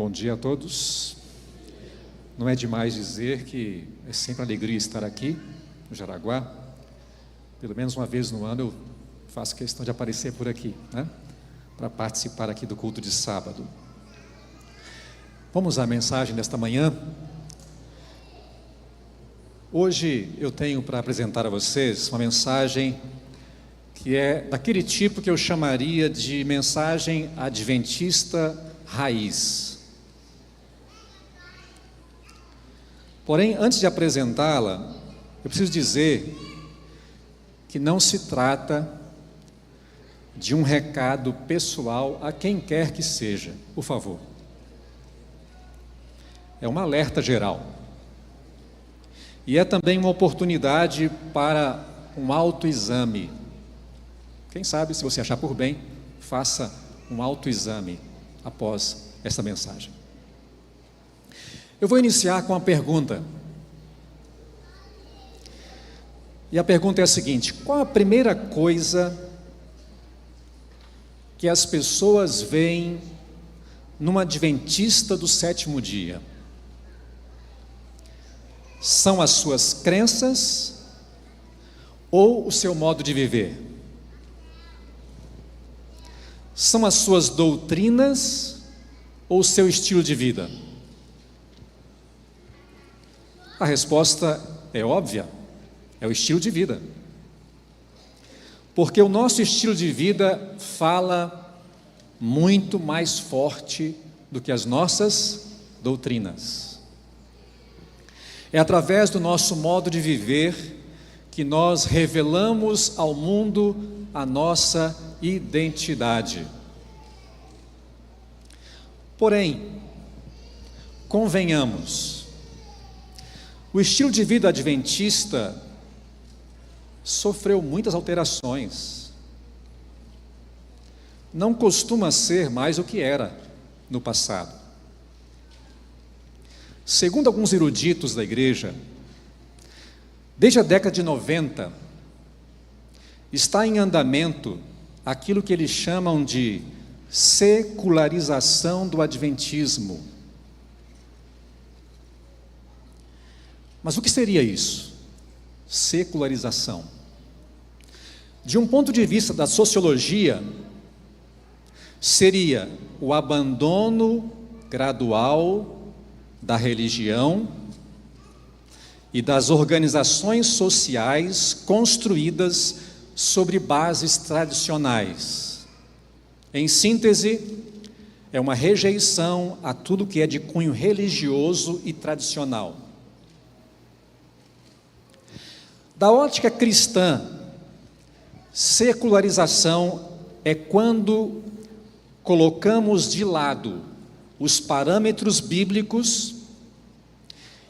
Bom dia a todos. Não é demais dizer que é sempre uma alegria estar aqui no Jaraguá. Pelo menos uma vez no ano eu faço questão de aparecer por aqui, né? Para participar aqui do culto de sábado. Vamos à mensagem desta manhã. Hoje eu tenho para apresentar a vocês uma mensagem que é daquele tipo que eu chamaria de mensagem adventista raiz. Porém, antes de apresentá-la, eu preciso dizer que não se trata de um recado pessoal a quem quer que seja, por favor. É um alerta geral. E é também uma oportunidade para um autoexame. Quem sabe, se você achar por bem, faça um autoexame após essa mensagem. Eu vou iniciar com uma pergunta. E a pergunta é a seguinte: qual a primeira coisa que as pessoas veem numa adventista do sétimo dia? São as suas crenças ou o seu modo de viver? São as suas doutrinas ou o seu estilo de vida? A resposta é óbvia, é o estilo de vida. Porque o nosso estilo de vida fala muito mais forte do que as nossas doutrinas. É através do nosso modo de viver que nós revelamos ao mundo a nossa identidade. Porém, convenhamos, o estilo de vida adventista sofreu muitas alterações. Não costuma ser mais o que era no passado. Segundo alguns eruditos da igreja, desde a década de 90, está em andamento aquilo que eles chamam de secularização do adventismo. Mas o que seria isso? Secularização. De um ponto de vista da sociologia, seria o abandono gradual da religião e das organizações sociais construídas sobre bases tradicionais. Em síntese, é uma rejeição a tudo que é de cunho religioso e tradicional. Da ótica cristã, secularização é quando colocamos de lado os parâmetros bíblicos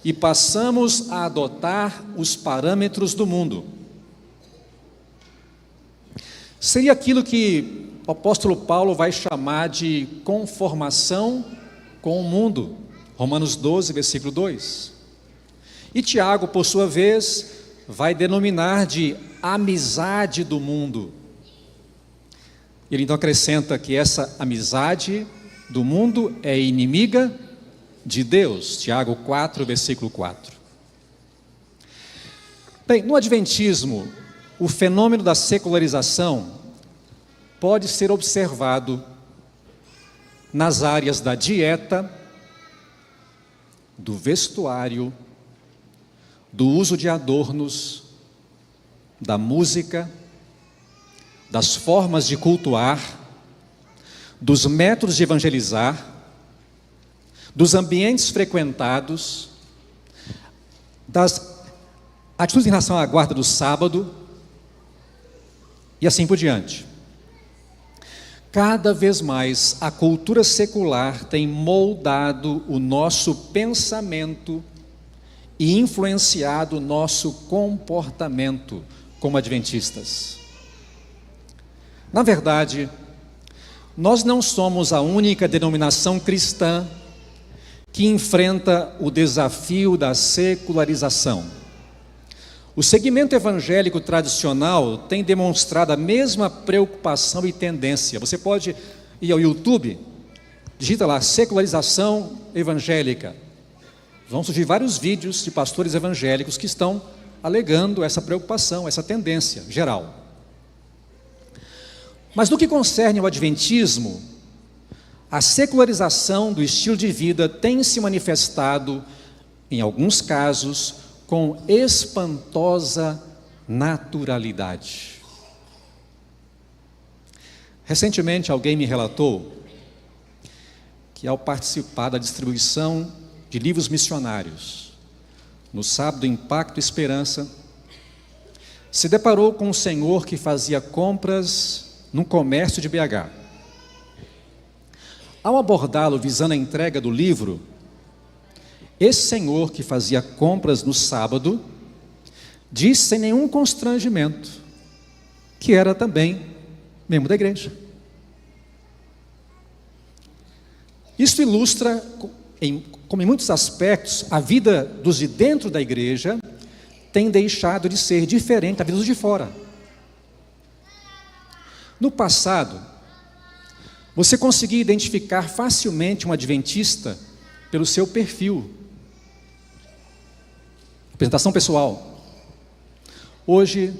e passamos a adotar os parâmetros do mundo. Seria aquilo que o apóstolo Paulo vai chamar de conformação com o mundo, Romanos 12, versículo 2. E Tiago, por sua vez, vai denominar de amizade do mundo. Ele então acrescenta que essa amizade do mundo é inimiga de Deus, Tiago 4, versículo 4. Bem, no adventismo, o fenômeno da secularização pode ser observado nas áreas da dieta, do vestuário, do uso de adornos, da música, das formas de cultuar, dos métodos de evangelizar, dos ambientes frequentados, das atitudes em relação à guarda do sábado e assim por diante. Cada vez mais a cultura secular tem moldado o nosso pensamento e influenciado o nosso comportamento como adventistas. Na verdade, nós não somos a única denominação cristã que enfrenta o desafio da secularização. O segmento evangélico tradicional tem demonstrado a mesma preocupação e tendência. Você pode ir ao YouTube Digita lá, secularização evangélica. Vão surgir vários vídeos de pastores evangélicos que estão alegando essa preocupação, essa tendência geral. Mas no que concerne ao adventismo, a secularização do estilo de vida tem se manifestado, em alguns casos, com espantosa naturalidade. Recentemente, alguém me relatou que, ao participar da distribuição de livros missionários, no sábado Impacto e Esperança, se deparou com um senhor que fazia compras num comércio de BH. Ao abordá-lo visando a entrega do livro, esse senhor que fazia compras no sábado, disse sem nenhum constrangimento que era também membro da igreja. Isso ilustra, como em muitos aspectos, a vida dos de dentro da igreja tem deixado de ser diferente da vida dos de fora. No passado, você conseguia identificar facilmente um adventista pelo seu perfil, apresentação pessoal. Hoje,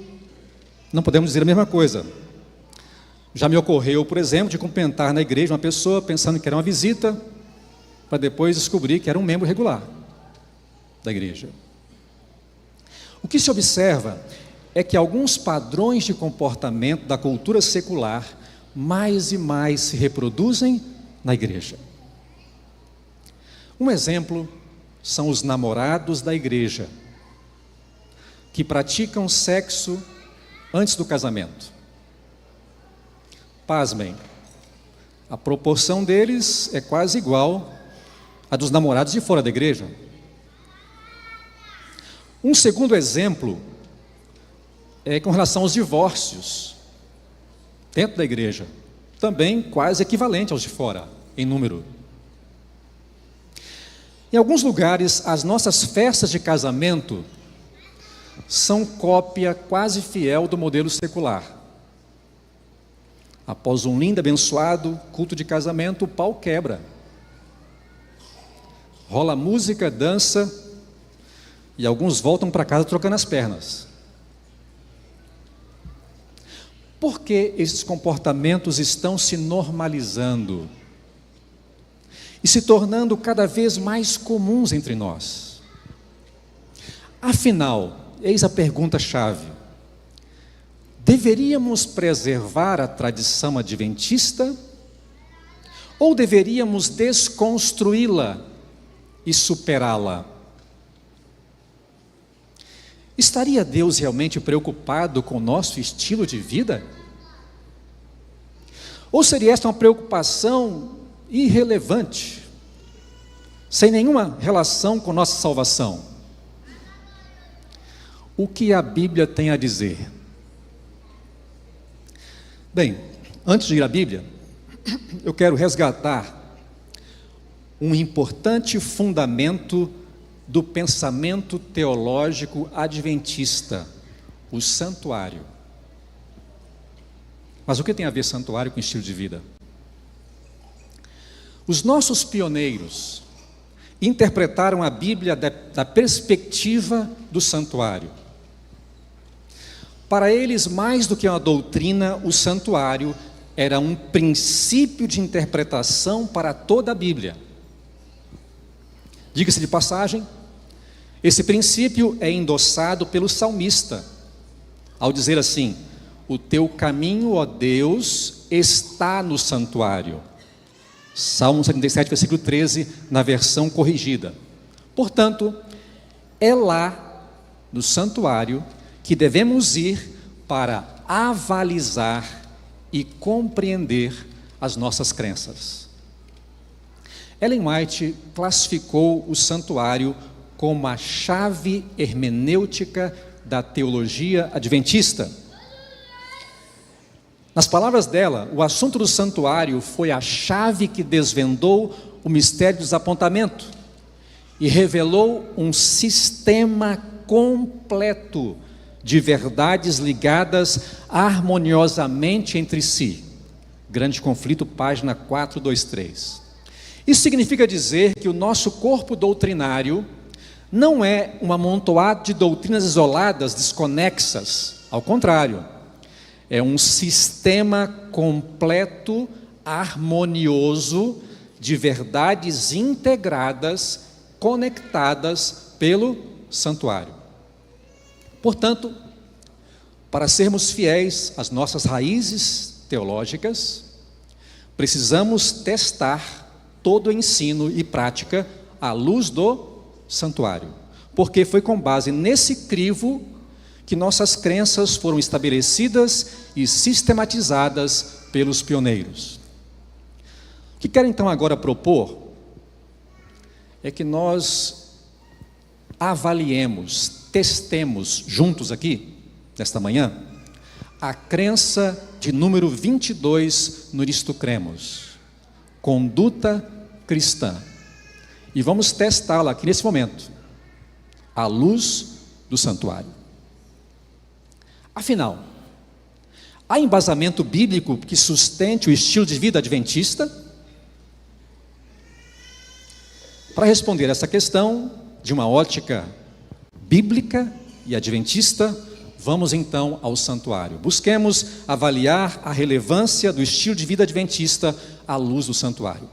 não podemos dizer a mesma coisa. Já me ocorreu, por exemplo, de cumprimentar na igreja uma pessoa pensando que era uma visita, para depois descobrir que era um membro regular da igreja. O que se observa é que alguns padrões de comportamento da cultura secular mais e mais se reproduzem na igreja. Um exemplo são os namorados da igreja, que praticam sexo antes do casamento. Pasmem, a proporção deles é quase igual à dos namorados de fora da igreja. Um segundo exemplo é com relação aos divórcios dentro da igreja, também quase equivalente aos de fora, em número. Em alguns lugares, as nossas festas de casamento são cópia quase fiel do modelo secular. Após um lindo, abençoado culto de casamento, o pau quebra. Rola música, dança, e alguns voltam para casa trocando as pernas. Por que esses comportamentos estão se normalizando e se tornando cada vez mais comuns entre nós? Afinal, eis a pergunta-chave: deveríamos preservar a tradição adventista ou deveríamos desconstruí-la e superá-la? Estaria Deus realmente preocupado com o nosso estilo de vida? Ou seria esta uma preocupação irrelevante, sem nenhuma relação com nossa salvação? O que a Bíblia tem a dizer? Bem, antes de ir à Bíblia, eu quero resgatar um importante fundamento do pensamento teológico adventista, o santuário. Mas o que tem a ver santuário com estilo de vida? Os nossos pioneiros interpretaram a Bíblia da perspectiva do santuário. Para eles, mais do que uma doutrina, o santuário era um princípio de interpretação para toda a Bíblia. Diga-se de passagem, esse princípio é endossado pelo salmista, ao dizer assim: o teu caminho, ó Deus, está no santuário. Salmo 77, versículo 13, na versão corrigida. Portanto, é lá, no santuário, que devemos ir para avalizar e compreender as nossas crenças. Ellen White classificou o santuário como a chave hermenêutica da teologia adventista. Nas palavras dela, o assunto do santuário foi a chave que desvendou o mistério do desapontamento e revelou um sistema completo de verdades ligadas harmoniosamente entre si. Grande Conflito, página 423. Isso significa dizer que o nosso corpo doutrinário não é um amontoado de doutrinas isoladas, desconexas. Ao contrário, é um sistema completo, harmonioso, de verdades integradas, conectadas pelo santuário. Portanto, para sermos fiéis às nossas raízes teológicas, precisamos testar todo o ensino e prática à luz do santuário, porque foi com base nesse crivo que nossas crenças foram estabelecidas e sistematizadas pelos pioneiros. O que quero então agora propor é que nós avaliemos, testemos juntos aqui, nesta manhã, a crença de número 22 no Isto Cremos, conduta cristã. E vamos testá-la aqui nesse momento, à luz do santuário. Afinal, há embasamento bíblico que sustente o estilo de vida adventista? Para responder essa questão, de uma ótica bíblica e adventista, vamos então ao santuário. Busquemos avaliar a relevância do estilo de vida adventista à luz do santuário.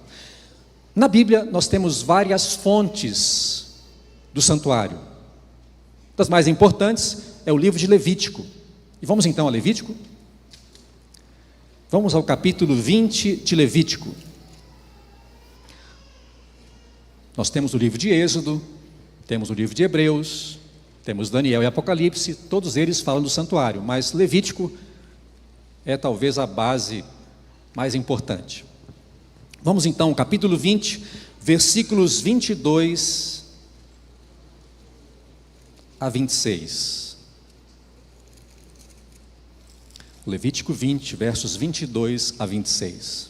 Na Bíblia, nós temos várias fontes do santuário. Das mais importantes é o livro de Levítico. E vamos então a Levítico? Vamos ao capítulo 20 de Levítico. Nós temos o livro de Êxodo, temos o livro de Hebreus, temos Daniel e Apocalipse, todos eles falam do santuário, mas Levítico é talvez a base mais importante. Vamos então ao capítulo 20, versículos 22 a 26. Levítico 20, versos 22 a 26.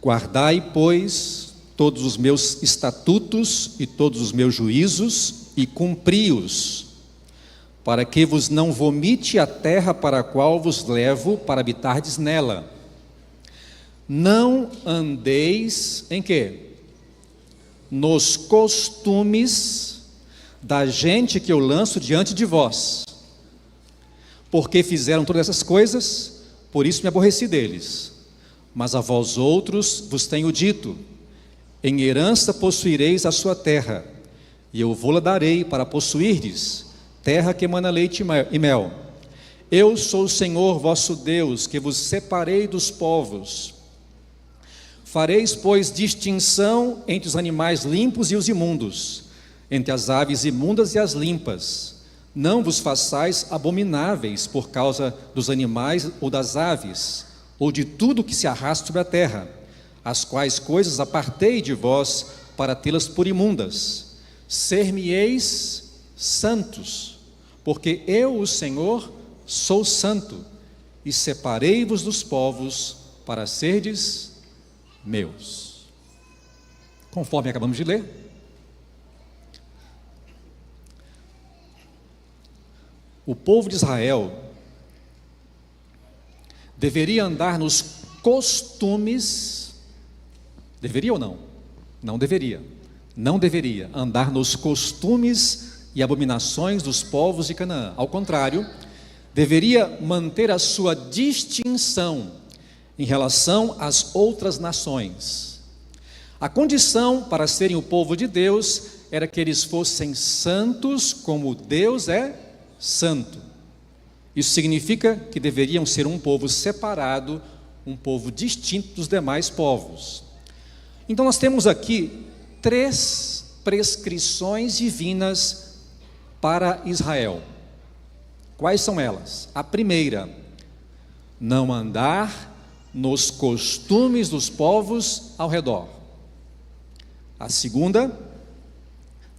Guardai, pois, todos os meus estatutos e todos os meus juízos e cumpri-os, para que vos não vomite a terra para a qual vos levo para habitardes nela. Não andeis em quê? Nos costumes da gente que eu lanço diante de vós. Porque fizeram todas essas coisas, por isso me aborreci deles. Mas a vós outros vos tenho dito: em herança possuireis a sua terra, e eu vou-la darei para possuirdes, terra que emana leite e mel. Eu sou o Senhor vosso Deus, que vos separei dos povos. Fareis, pois, distinção entre os animais limpos e os imundos, entre as aves imundas e as limpas. Não vos façais abomináveis por causa dos animais ou das aves, ou de tudo que se arrasta sobre a terra, as quais coisas apartei de vós para tê-las por imundas. Ser-me-eis santos, porque eu, o Senhor, sou santo, e separei-vos dos povos para serdes meus. Conforme acabamos de ler, o povo de Israel deveria andar nos costumes, deveria ou não? Não deveria. Não deveria andar nos costumes e abominações dos povos de Canaã. Ao contrário, deveria manter a sua distinção em relação às outras nações. A condição para serem o povo de Deus era que eles fossem santos como Deus é santo. Isso significa que deveriam ser um povo separado, um povo distinto dos demais povos. Então nós temos aqui 3 prescrições divinas para Israel. Quais são elas? A primeira, não andar nos costumes dos povos ao redor. A segunda,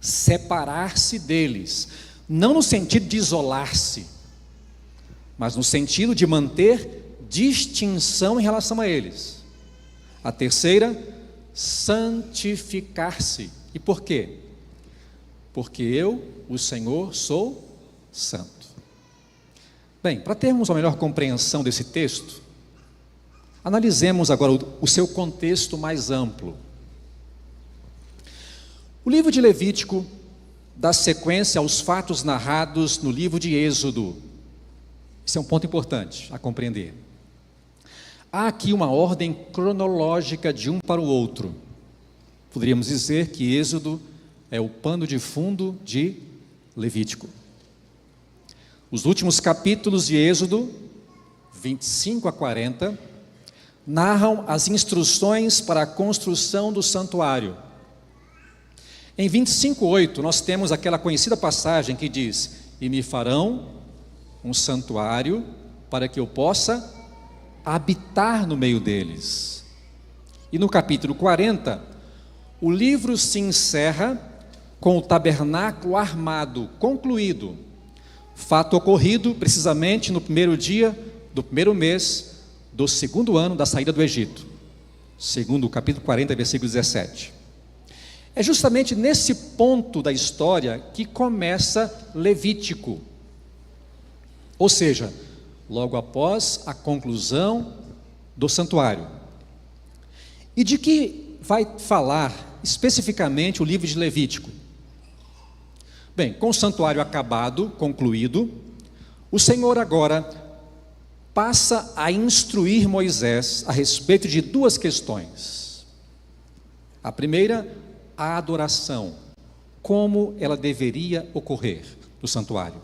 separar-se deles, não no sentido de isolar-se, mas no sentido de manter distinção em relação a eles. A terceira, santificar-se. E por quê? Porque eu, o Senhor, sou santo. Bem, para termos uma melhor compreensão desse texto, Analisemos agora o seu contexto mais amplo. O livro de Levítico dá sequência aos fatos narrados no livro de Êxodo. Esse é um ponto importante a compreender. Há aqui uma ordem cronológica de um para o outro. Poderíamos dizer que Êxodo é o pano de fundo de Levítico. Os últimos capítulos de Êxodo, 25 a 40, narram as instruções para a construção do santuário. Em 25:8, nós temos aquela conhecida passagem que diz: e me farão um santuário para que eu possa habitar no meio deles. E no capítulo 40, o livro se encerra com o tabernáculo armado, concluído, fato ocorrido precisamente no primeiro dia do primeiro mês do segundo ano da saída do Egito, segundo o capítulo 40, versículo 17. É justamente nesse ponto da história que começa Levítico, ou seja, logo após a conclusão do santuário. E de que vai falar especificamente o livro de Levítico? Bem, com o santuário acabado, concluído, o Senhor agora passa a instruir Moisés a respeito de duas questões. A primeira, a adoração, como ela deveria ocorrer no santuário.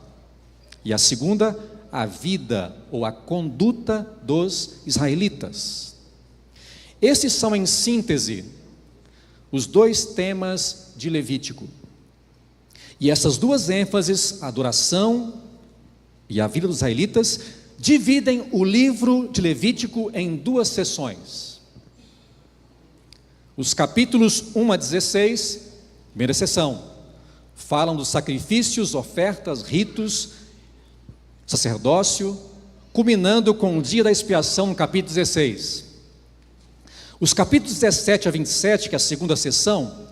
E a segunda, a vida ou a conduta dos israelitas. Esses são, em síntese, os dois temas de Levítico. E essas duas ênfases, a adoração e a vida dos israelitas, dividem o livro de Levítico em duas seções. Os capítulos 1 a 16, primeira seção, falam dos sacrifícios, ofertas, ritos, sacerdócio, culminando com o dia da expiação no capítulo 16. Os capítulos 17 a 27, que é a segunda seção,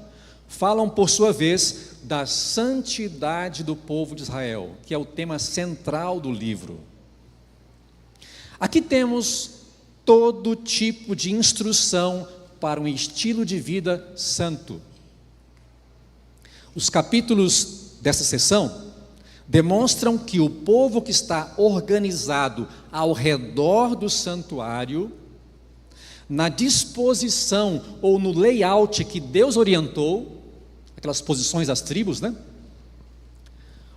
falam por sua vez da santidade do povo de Israel, que é o tema central do livro. Aqui temos todo tipo de instrução para um estilo de vida santo. Os capítulos dessa seção demonstram que o povo que está organizado ao redor do santuário, na disposição ou no layout que Deus orientou, aquelas posições das tribos, né?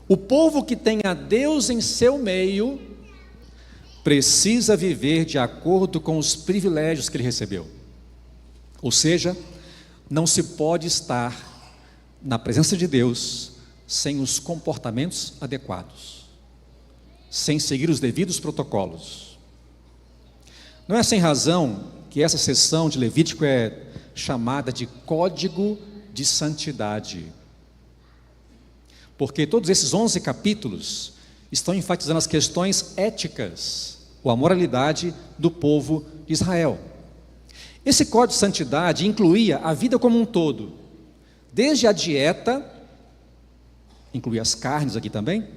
O povo que tem a Deus em seu meio precisa viver de acordo com os privilégios que ele recebeu. Ou seja, não se pode estar na presença de Deus sem os comportamentos adequados, sem seguir os devidos protocolos. Não é sem razão que essa seção de Levítico é chamada de Código de Santidade, porque todos esses 11 capítulos estão enfatizando as questões éticas ou a moralidade do povo de Israel. Esse código de santidade incluía a vida como um todo, desde a dieta, incluía as carnes aqui também,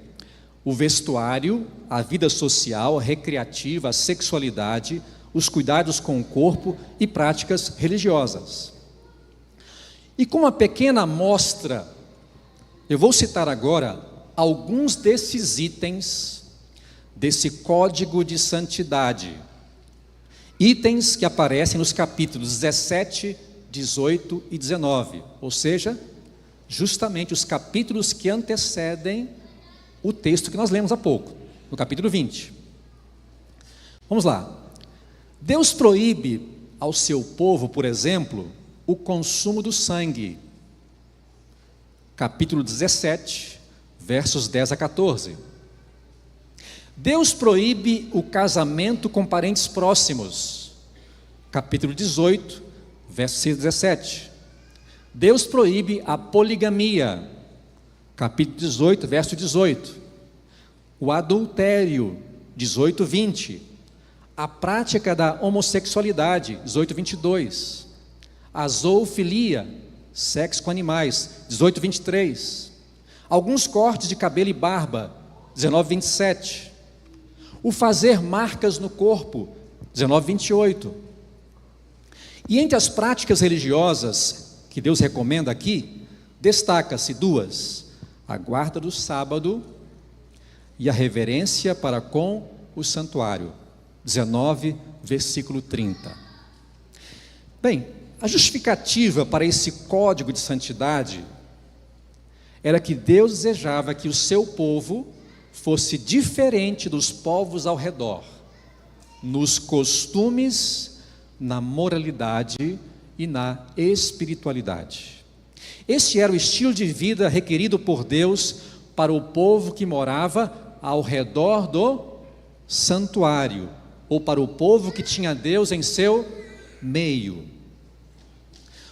o vestuário, a vida social, recreativa, a sexualidade, os cuidados com o corpo e práticas religiosas. E com uma pequena amostra, eu vou citar agora alguns desses itens desse código de santidade. Itens que aparecem nos capítulos 17, 18 e 19, ou seja, justamente os capítulos que antecedem o texto que nós lemos há pouco, no capítulo 20. Vamos lá. Deus proíbe ao seu povo, por exemplo, o consumo do sangue. Capítulo 17, versos 10 a 14. Deus proíbe o casamento com parentes próximos. Capítulo 18, verso 17. Deus proíbe a poligamia. Capítulo 18, verso 18. O adultério, 18, 20. A prática da homossexualidade, 18, 22. A zoofilia, sexo com animais, 18, 23. Alguns cortes de cabelo e barba, 19, 27. O fazer marcas no corpo, 19, 28. E entre as práticas religiosas que Deus recomenda aqui, destaca-se duas: a guarda do sábado e a reverência para com o santuário. 19, versículo 30. Bem, a justificativa para esse código de santidade era que Deus desejava que o seu povo fosse diferente dos povos ao redor, nos costumes, na moralidade e na espiritualidade. Este era o estilo de vida requerido por Deus para o povo que morava ao redor do santuário, ou para o povo que tinha Deus em seu meio.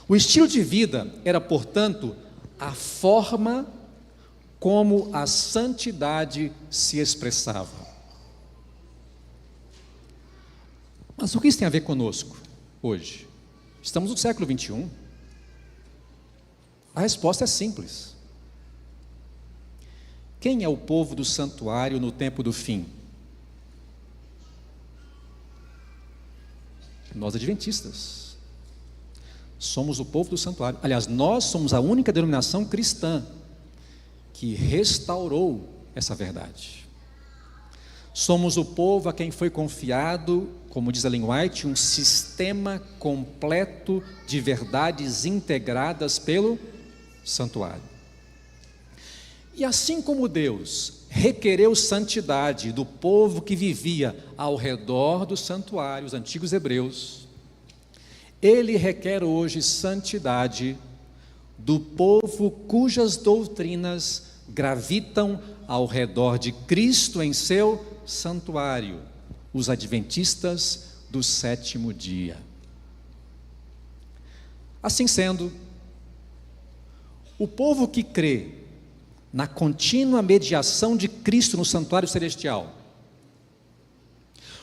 O estilo de vida era, portanto, a forma como a santidade se expressava. Mas o que isso tem a ver conosco hoje? Estamos no século 21. A resposta é simples. Quem é o povo do santuário no tempo do fim? Nós adventistas. Somos o povo do santuário. Aliás, nós somos a única denominação cristã que restaurou essa verdade. Somos o povo a quem foi confiado, como diz Ellen White, um sistema completo de verdades integradas pelo santuário. E assim como Deus requereu santidade do povo que vivia ao redor do santuário, os antigos hebreus, Ele requer hoje santidade do povo cujas doutrinas gravitam ao redor de Cristo em seu santuário, os adventistas do sétimo dia. Assim sendo, o povo que crê na contínua mediação de Cristo no santuário celestial,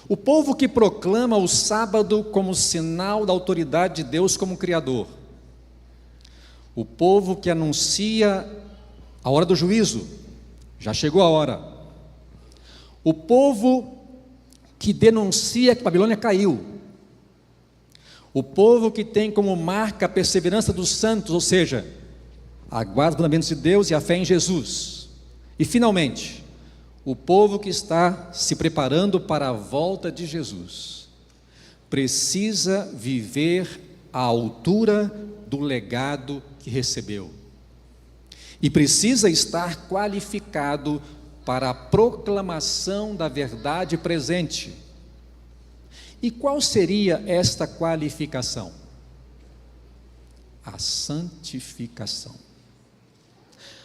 o povo que proclama o sábado como sinal da autoridade de Deus como Criador, o povo que anuncia a hora do juízo, já chegou a hora, o povo que denuncia que Babilônia caiu, o povo que tem como marca a perseverança dos santos, ou seja, a guarda dos mandamentos de Deus e a fé em Jesus. E finalmente, o povo que está se preparando para a volta de Jesus, precisa viver à altura do legado que recebeu. E precisa estar qualificado para a proclamação da verdade presente. E qual seria esta qualificação? A santificação.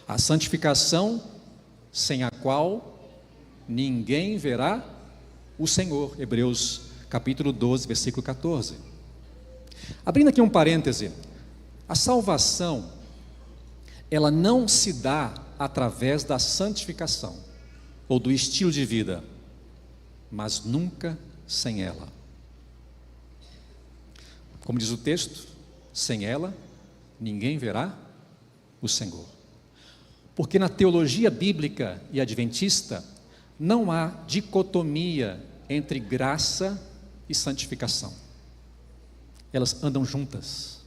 A santificação sem a qual ninguém verá o Senhor. Hebreus capítulo 12, versículo 14. Abrindo aqui um parêntese, a salvação, ela não se dá através da santificação, ou do estilo de vida, mas nunca sem ela. Como diz o texto, sem ela, ninguém verá o Senhor. Porque na teologia bíblica e adventista, não há dicotomia entre graça e santificação. Elas andam juntas.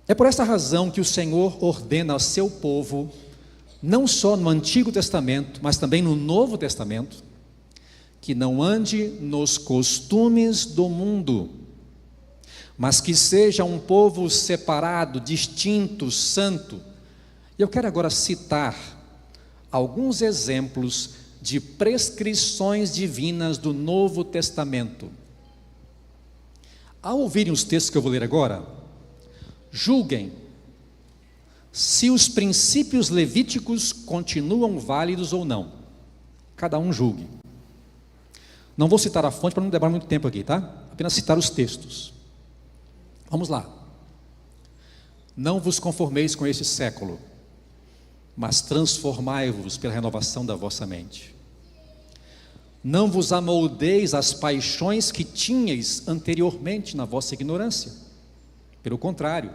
É por essa razão que o Senhor ordena ao seu povo, não só no Antigo Testamento, mas também no Novo Testamento, que não ande nos costumes do mundo, mas que seja um povo separado, distinto, santo. E eu quero agora citar alguns exemplos de prescrições divinas do Novo Testamento. Ao ouvirem os textos que eu vou ler agora, julguem se os princípios levíticos continuam válidos ou não. Cada um julgue. Não vou citar a fonte para não demorar muito tempo aqui, tá? Apenas citar os textos. Vamos lá. Não vos conformeis com este século, mas transformai-vos pela renovação da vossa mente. Não vos amoldeis às paixões que tinhais anteriormente na vossa ignorância. Pelo contrário,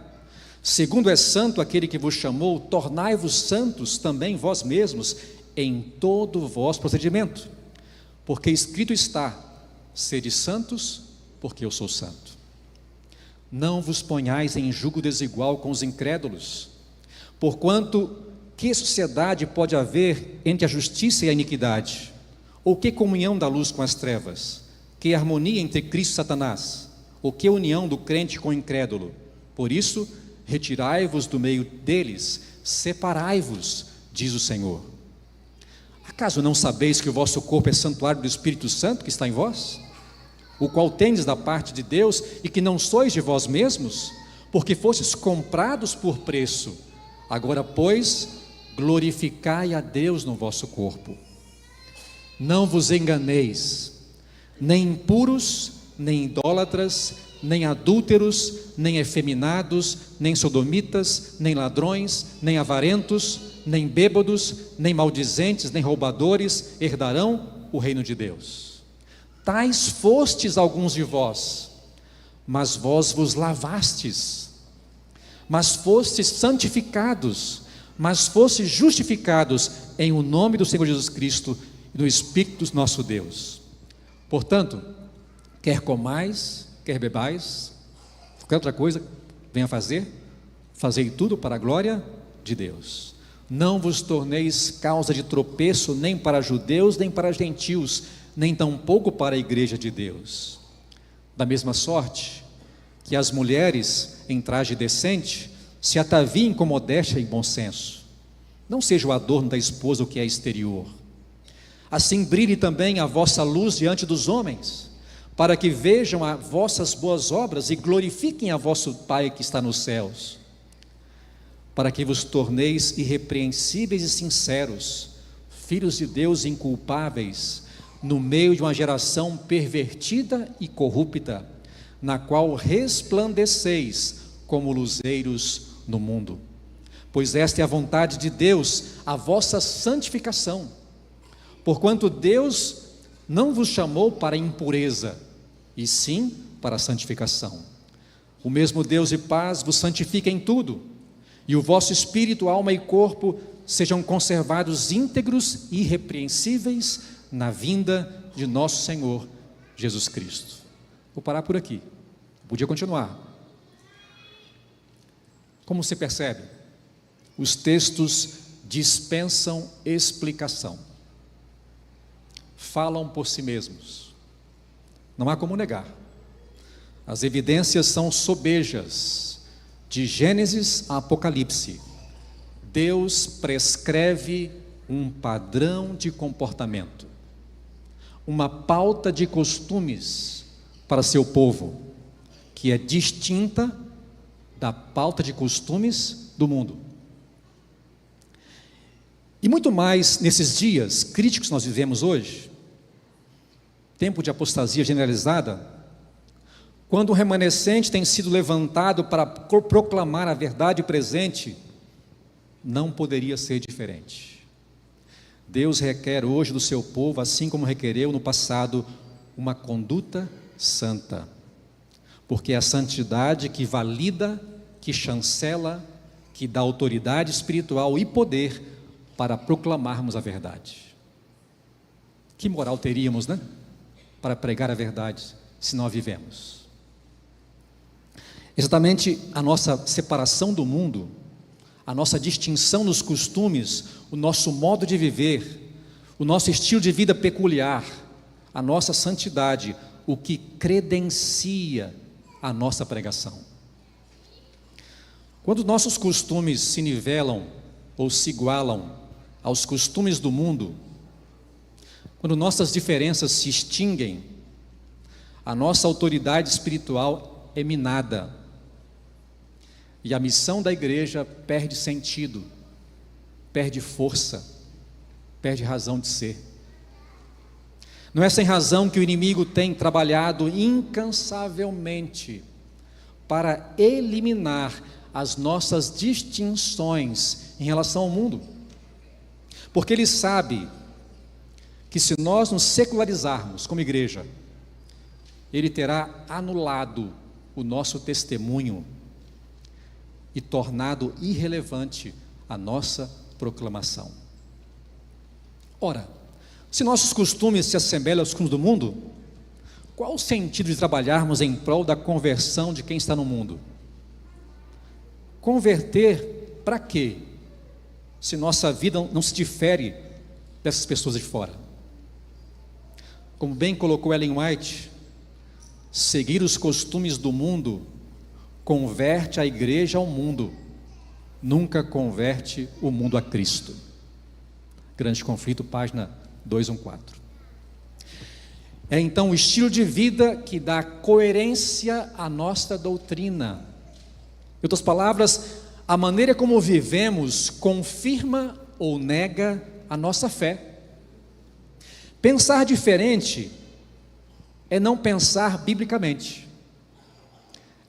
segundo é santo aquele que vos chamou, tornai-vos santos também vós mesmos em todo o vosso procedimento. Porque escrito está: sede santos, porque eu sou santo. Não vos ponhais em julgo desigual com os incrédulos, porquanto que sociedade pode haver entre a justiça e a iniquidade? Ou que comunhão da luz com as trevas? Que harmonia entre Cristo e Satanás? Ou que união do crente com o incrédulo? Por isso, retirai-vos do meio deles, separai-vos, diz o Senhor. Acaso não sabeis que o vosso corpo é santuário do Espírito Santo que está em vós, o qual tendes da parte de Deus, e que não sois de vós mesmos, porque fostes comprados por preço? Agora, pois, glorificai a Deus no vosso corpo. Não vos enganeis, nem impuros, nem idólatras, nem adúlteros, nem efeminados, nem sodomitas, nem ladrões, nem avarentos, nem bêbados, nem maldizentes, nem roubadores herdarão o reino de Deus. Tais fostes alguns de vós, mas vós vos lavastes, mas fostes santificados, mas fostes justificados em o nome do Senhor Jesus Cristo e do Espírito do nosso Deus. Portanto, quer comais, quer bebais, qualquer outra coisa venha fazer, fazei tudo para a glória de Deus. Não vos torneis causa de tropeço nem para judeus, nem para gentios, nem tampouco para a igreja de Deus. Da mesma sorte, que as mulheres em traje decente se ataviem com modéstia e bom senso. Não seja o adorno da esposa o que é exterior. Assim brilhe também a vossa luz diante dos homens, para que vejam as vossas boas obras e glorifiquem a vosso Pai que está nos céus. Para que vos torneis irrepreensíveis e sinceros, filhos de Deus inculpáveis, no meio de uma geração pervertida e corrupta, na qual resplandeceis como luzeiros no mundo. Pois esta é a vontade de Deus, a vossa santificação. Porquanto Deus não vos chamou para impureza, e sim para a santificação. O mesmo Deus de paz vos santifica em tudo, e o vosso espírito, alma e corpo sejam conservados íntegros e irrepreensíveis na vinda de nosso Senhor Jesus Cristo. Vou parar por aqui, podia continuar. Como você percebe, os textos dispensam explicação, falam por si mesmos, não há como negar. As evidências são sobejas, de Gênesis a Apocalipse. Deus prescreve um padrão de comportamento, uma pauta de costumes para seu povo, que é distinta da pauta de costumes do mundo. E muito mais nesses dias críticos que nós vivemos hoje, tempo de apostasia generalizada, quando o remanescente tem sido levantado para proclamar a verdade presente, não poderia ser diferente. Deus requer hoje do seu povo, assim como requereu no passado, uma conduta santa, porque é a santidade que valida, que chancela, que dá autoridade espiritual e poder para proclamarmos a verdade. Que moral teríamos, né? Para pregar a verdade, se não a vivemos. Exatamente a nossa separação do mundo, a nossa distinção nos costumes, o nosso modo de viver, o nosso estilo de vida peculiar, a nossa santidade, o que credencia a nossa pregação. Quando nossos costumes se nivelam ou se igualam aos costumes do mundo, quando nossas diferenças se extinguem, a nossa autoridade espiritual é minada e a missão da igreja perde sentido, perde força, perde razão de ser. Não é sem razão que o inimigo tem trabalhado incansavelmente para eliminar as nossas distinções em relação ao mundo, porque ele sabe que se nós nos secularizarmos como igreja, ele terá anulado o nosso testemunho e tornado irrelevante a nossa proclamação. Ora, se nossos costumes se assemelham aos costumes do mundo, Qual o sentido de trabalharmos em prol da conversão de quem está no mundo? Converter para quê? Se nossa vida não se difere dessas pessoas de fora. Como bem colocou Ellen White, seguir os costumes do mundo converte a igreja ao mundo, nunca converte o mundo a Cristo. Grande Conflito, página 214. É então o estilo de vida que dá coerência à nossa doutrina. Em outras palavras, a maneira como vivemos confirma ou nega a nossa fé. Pensar diferente é não pensar biblicamente,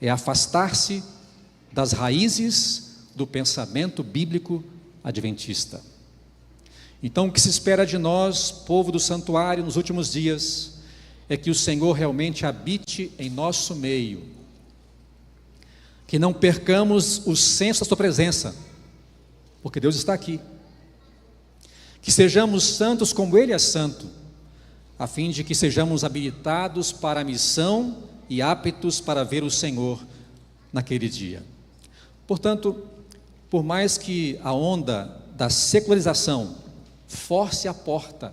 é afastar-se das raízes do pensamento bíblico adventista. Então, o que se espera de nós, povo do santuário, nos últimos dias, é que o Senhor realmente habite em nosso meio, que não percamos o senso da sua presença, porque Deus está aqui, que sejamos santos como Ele é santo, a fim de que sejamos habilitados para a missão e aptos para ver o Senhor naquele dia. Portanto, por mais que a onda da secularização force a porta,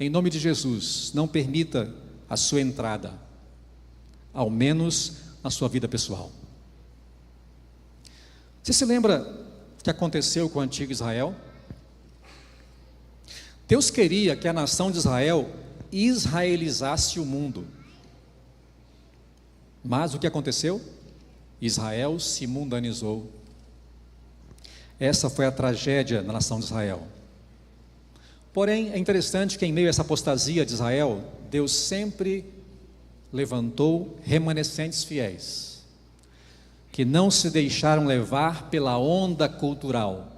em nome de Jesus, não permita a sua entrada, ao menos na sua vida pessoal. Você se lembra o que aconteceu com o antigo Israel? Deus queria que a nação de Israel israelizasse o mundo. Mas o que aconteceu? Israel se mundanizou. Essa foi a tragédia da nação de Israel. Porém, é interessante que em meio a essa apostasia de Israel, Deus sempre levantou remanescentes fiéis, que não se deixaram levar pela onda cultural.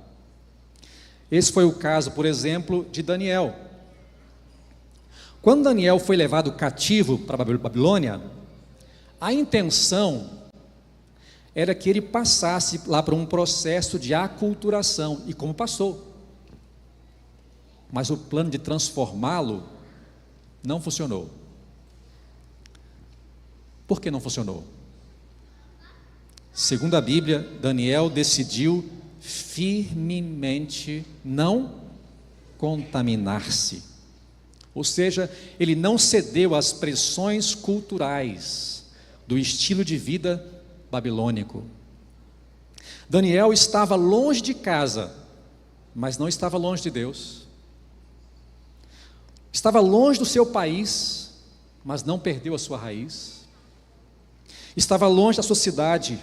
Esse foi o caso, por exemplo, de Daniel. Quando Daniel foi levado cativo para a Babilônia, a intenção era que ele passasse lá por um processo de aculturação, e como passou. Mas o plano de transformá-lo não funcionou. Por que não funcionou? Segundo a Bíblia, Daniel decidiu firmemente não contaminar-se. Ou seja, ele não cedeu às pressões culturais do estilo de vida babilônico. Daniel estava longe de casa, mas não estava longe de Deus. Estava longe do seu país, mas não perdeu a sua raiz. Estava longe da sua cidade,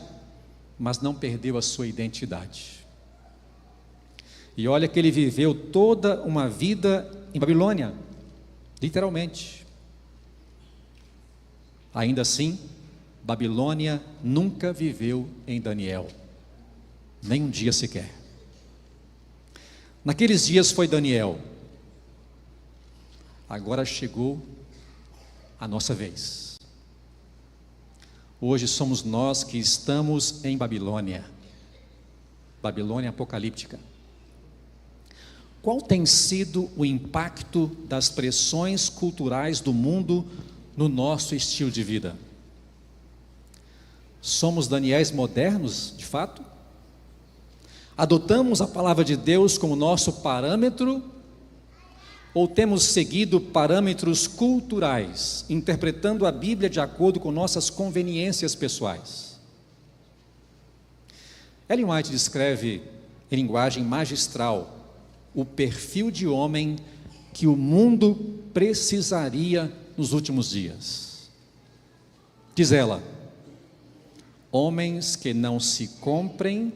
mas não perdeu a sua identidade. E olha que ele viveu toda uma vida em Babilônia, literalmente. Ainda assim, Babilônia nunca viveu em Daniel, nem um dia sequer. Naqueles dias foi Daniel. Agora chegou a nossa vez. Hoje somos nós que estamos em Babilônia, Babilônia apocalíptica. Qual tem sido o impacto das pressões culturais do mundo no nosso estilo de vida? Somos Daniéis modernos, de fato? Adotamos a palavra de Deus como nosso parâmetro? Ou temos seguido parâmetros culturais, interpretando a Bíblia de acordo com nossas conveniências pessoais? Ellen White descreve em linguagem magistral o perfil de homem que o mundo precisaria nos últimos dias. Diz ela: homens que não se comprem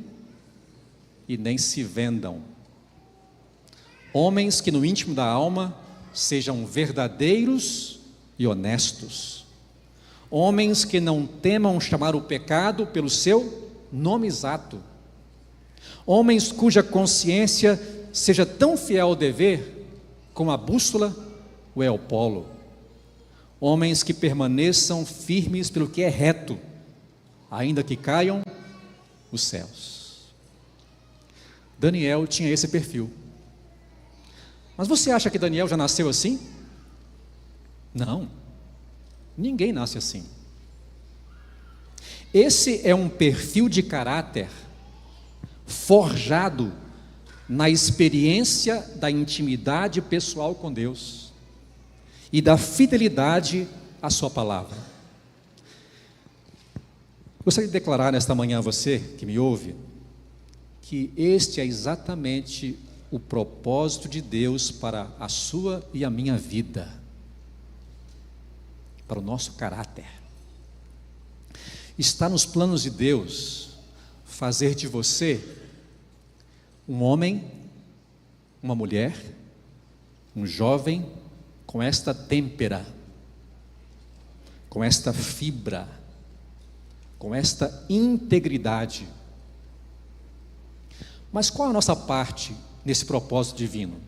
e nem se vendam. Homens que no íntimo da alma sejam verdadeiros e honestos. Homens que não temam chamar o pecado pelo seu nome exato. Homens cuja consciência seja tão fiel ao dever como a bússola ou é o polo. Homens que permaneçam firmes pelo que é reto, ainda que caiam os céus. Daniel tinha esse perfil. Mas você acha que Daniel já nasceu assim? Não, ninguém nasce assim. Esse é um perfil de caráter forjado na experiência da intimidade pessoal com Deus e da fidelidade à sua palavra. Gostaria de declarar nesta manhã a você que me ouve, que este é exatamente o propósito de Deus para a sua e a minha vida, para o nosso caráter. Está nos planos de Deus fazer de você um homem, uma mulher, um jovem com esta têmpera, com esta fibra, com esta integridade. Mas qual a nossa parte nesse propósito divino?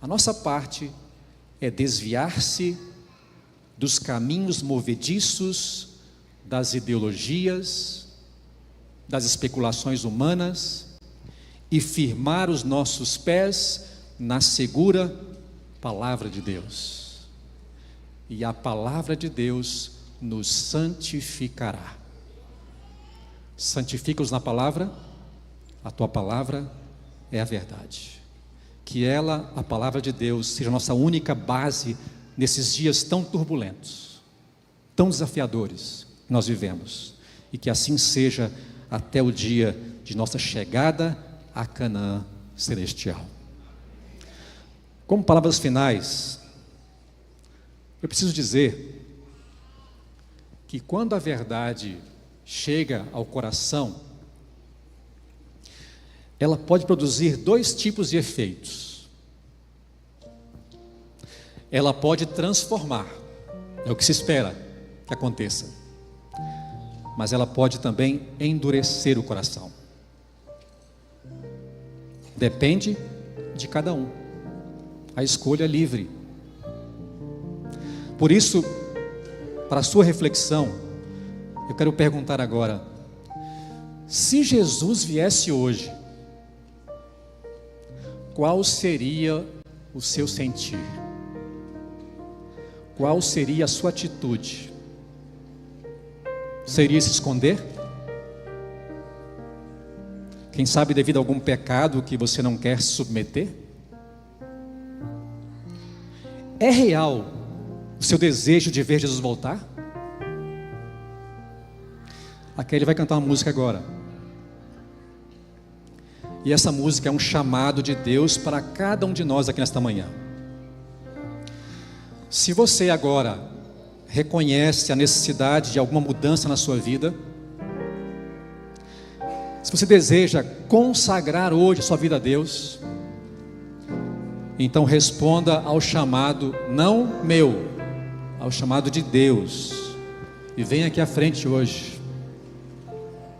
A nossa parte é desviar-se dos caminhos movediços, das ideologias, das especulações humanas e firmar os nossos pés na segura palavra de Deus. E a palavra de Deus nos santificará. Santifica-os na palavra, a tua palavra é a verdade. Que ela, a palavra de Deus, seja a nossa única base nesses dias tão turbulentos, tão desafiadores que nós vivemos, e que assim seja até o dia de nossa chegada a Canaã celestial. Como palavras finais, eu preciso dizer que quando a verdade chega ao coração, ela pode produzir dois tipos de efeitos. Ela pode transformar, é o que se espera que aconteça, mas ela pode também endurecer o coração. Depende de cada um, a escolha é livre. Por isso, para a sua reflexão, eu quero perguntar agora: se Jesus viesse hoje, qual seria o seu sentir? Qual seria a sua atitude? Seria se esconder? Quem sabe devido a algum pecado que você não quer se submeter? É real o seu desejo de ver Jesus voltar? Aqui ele vai cantar uma música agora. E essa música é um chamado de Deus para cada um de nós aqui nesta manhã. Se você agora reconhece a necessidade de alguma mudança na sua vida, se você deseja consagrar hoje a sua vida a Deus, então responda ao chamado, não meu, ao chamado de Deus, e venha aqui à frente hoje,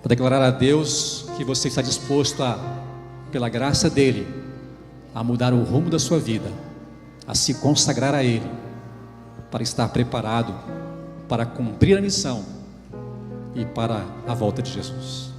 para declarar a Deus que você está disposto a, pela graça dEle, a mudar o rumo da sua vida, a se consagrar a Ele, para estar preparado para cumprir a missão e para a volta de Jesus.